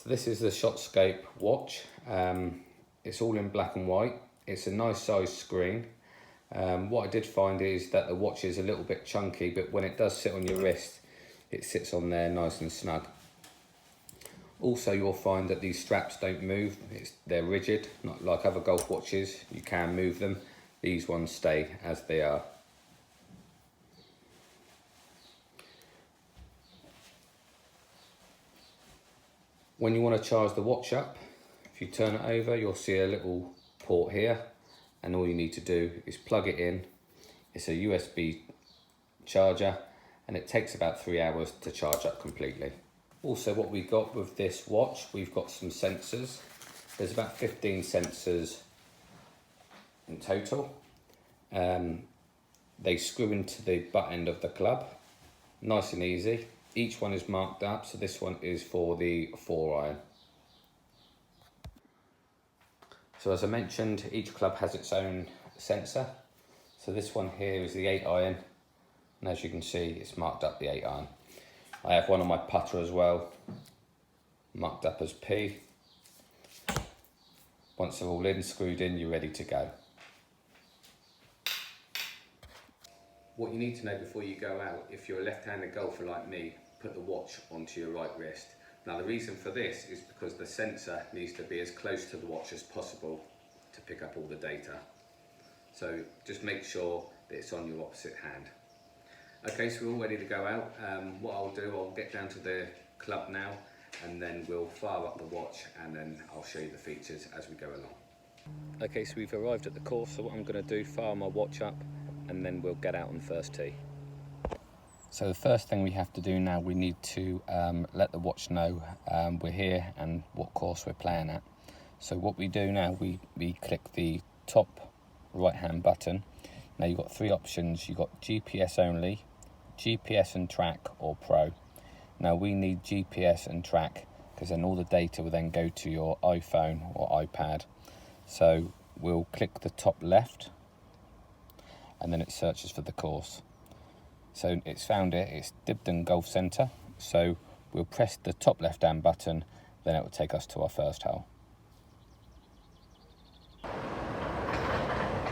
So this is the ShotScope watch. It's all in black and white. It's a nice size screen. What I did find is that the watch is a little bit chunky, but when it does sit on your wrist, it sits on there nice and snug. Also, you'll find that these straps don't move. They're rigid, not like other golf watches. You can move them. These ones stay as they are. When you want to charge the watch up, if you turn it over, you'll see a little port here, and all you need to do is plug it in. It's a USB charger, and it takes about 3 hours to charge up completely. Also, what we've got with this watch, we've got some sensors. There's about 15 sensors in total. They screw into the butt end of the club, nice and easy. Each one is marked up, so this one is for the 4-iron. So as I mentioned, each club has its own sensor. So this one here is the 8-iron, and as you can see, it's marked up the 8-iron. I have one on my putter as well, marked up as P. Once they're all in, screwed in, you're ready to go. What you need to know before you go out, if you're a left-handed golfer like me, put the watch onto your right wrist. Now the reason for this is because the sensor needs to be as close to the watch as possible to pick up all the data. So just make sure that it's on your opposite hand. Okay, so we're all ready to go out. What I'll do, I'll get down to the club now, and then we'll fire up the watch, and then I'll show you the features as we go along. Okay, so we've arrived at the course, so what I'm going to do, fire my watch up, and then we'll get out on first tee. So the first thing we have to do now, we need to let the watch know we're here and what course we're playing at. So what we do now, we click the top right hand button. Now you've got 3 options. You've got GPS only, GPS and track, or Pro. Now we need GPS and track because then all the data will then go to your iPhone or iPad. So we'll click the top left, and then it searches for the course. So it's found it, it's Dibden Golf Centre. So we'll press the top left hand button, then it will take us to our first hole.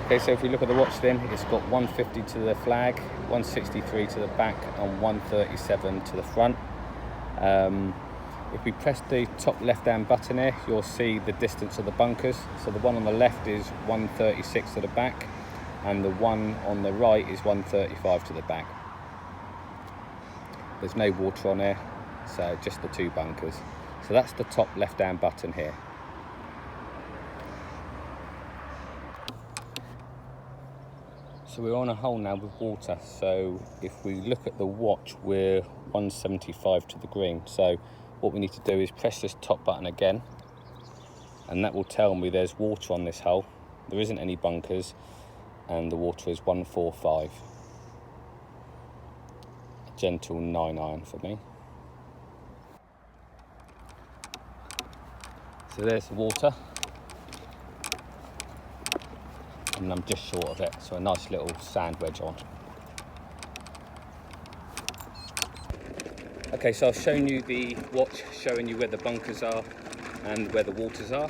Okay, so if we look at the watch then, it's got 150 to the flag, 163 to the back, and 137 to the front. If we press the top left hand button here, you'll see the distance of the bunkers. So the one on the left is 136 to the back, and the one on the right is 135 to the back. There's no water on here, so just the 2 bunkers. So that's the top left hand button here. So we're on a hole now with water. So if we look at the watch, we're 175 to the green. So what we need to do is press this top button again, and that will tell me there's water on this hole. There isn't any bunkers, and the water is 145. A gentle 9-iron for me. So there's the water, and I'm just short of it, so a nice little sand wedge on. Okay, so I've shown you the watch, showing you where the bunkers are and where the waters are.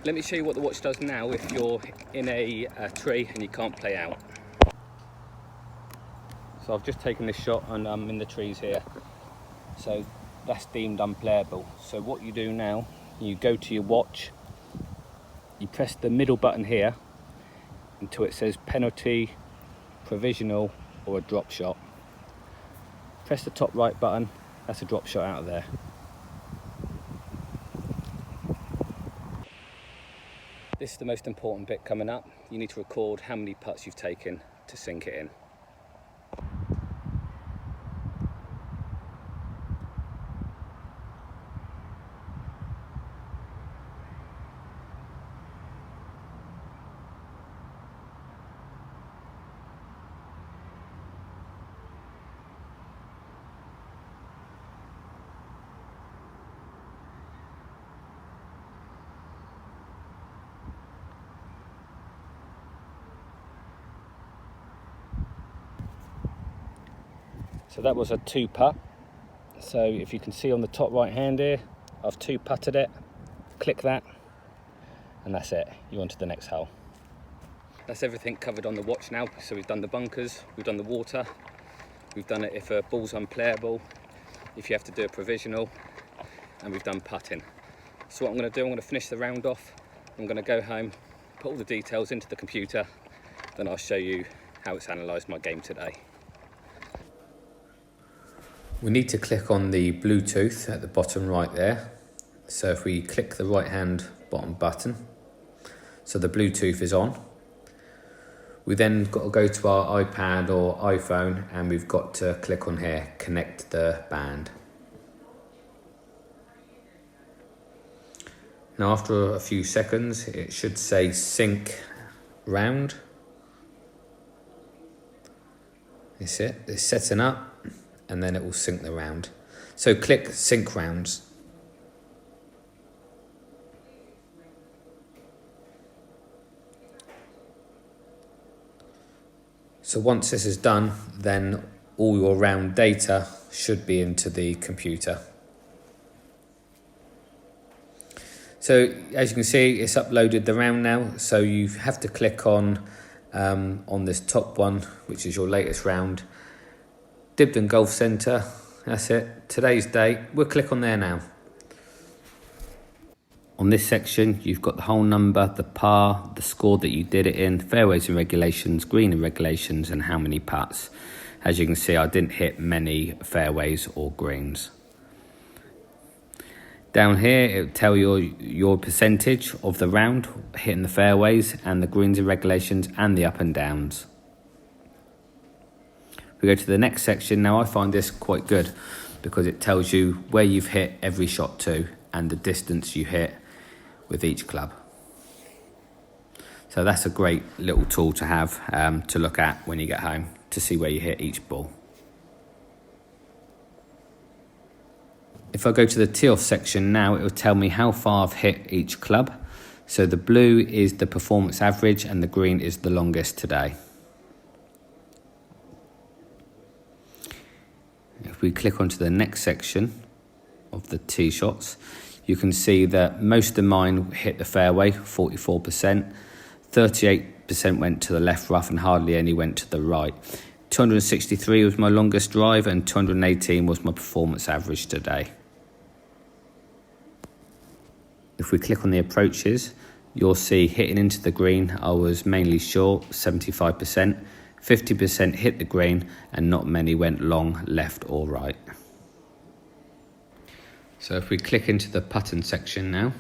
Let me show you what the watch does now if you're in a tree and you can't play out. So I've just taken this shot and I'm in the trees here. So that's deemed unplayable. So what you do now, you go to your watch, you press the middle button here until it says penalty, provisional, or a drop shot. Press the top right button, that's a drop shot out of there. This is the most important bit coming up. You need to record how many putts you've taken to sink it in. So that was a 2 putt. So if you can see on the top right hand here, I've 2-putted it, click that, and that's it, you're on to the next hole. That's everything covered on the watch now. So we've done the bunkers, we've done the water, we've done it if a ball's unplayable, if you have to do a provisional, and we've done putting. So what I'm going to do, I'm going to finish the round off, I'm going to go home, put all the details into the computer, then I'll show you how it's analysed my game today. We need to click on the Bluetooth at the bottom right there. So if we click the right hand bottom button, so the Bluetooth is on. We then got to go to our iPad or iPhone and we've got to click on here, connect the band. Now after a few seconds, it should say sync round. That's it, it's setting up and then it will sync the round. So click sync rounds. So once this is done, then all your round data should be into the computer. So as you can see, it's uploaded the round now. So you have to click on this top one, which is your latest round. Dibden Golf Centre, that's it. Today's date, we'll click on there now. On this section, you've got the hole number, the par, the score that you did it in, fairways and regulations, green and regulations, and how many putts. As you can see, I didn't hit many fairways or greens. Down here, it will tell you your percentage of the round, hitting the fairways and the greens and regulations and the up and downs. We go to the next section. Now I find this quite good because it tells you where you've hit every shot to and the distance you hit with each club. So that's a great little tool to have to look at when you get home to see where you hit each ball. If I go to the tee-off section now, it will tell me how far I've hit each club. So the blue is the performance average and the green is the longest today. If we click onto the next section of the tee shots, you can see that most of mine hit the fairway, 44%, 38% went to the left rough and hardly any went to the right. 263 was my longest drive and 218 was my performance average today. If we click on the approaches, you'll see hitting into the green, I was mainly short, 75%, 50% hit the green and not many went long, left or right. So if we click into the putt-in section now,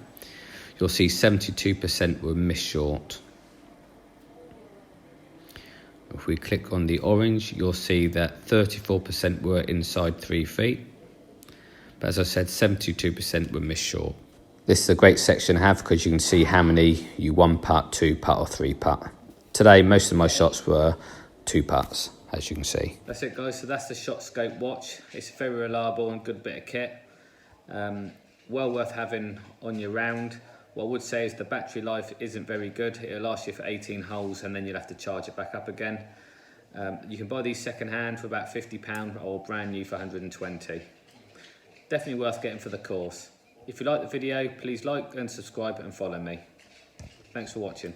you'll see 72% were missed short. If we click on the orange, you'll see that 34% were inside 3 feet. But as I said, 72% were missed short. This is a great section to have because you can see how many you 1-putt, 2-putt or 3-putt. Today, most of my shots were 2 putts, as you can see. That's it guys, so that's the Shot Scope watch. It's very reliable and good bit of kit. Well worth having on your round. What I would say is the battery life isn't very good. It'll last you for 18 holes and then you'll have to charge it back up again. You can buy these second hand for about £50 or brand new for 120. Definitely worth getting for the course. If you like the video, please like and subscribe and follow me. Thanks for watching.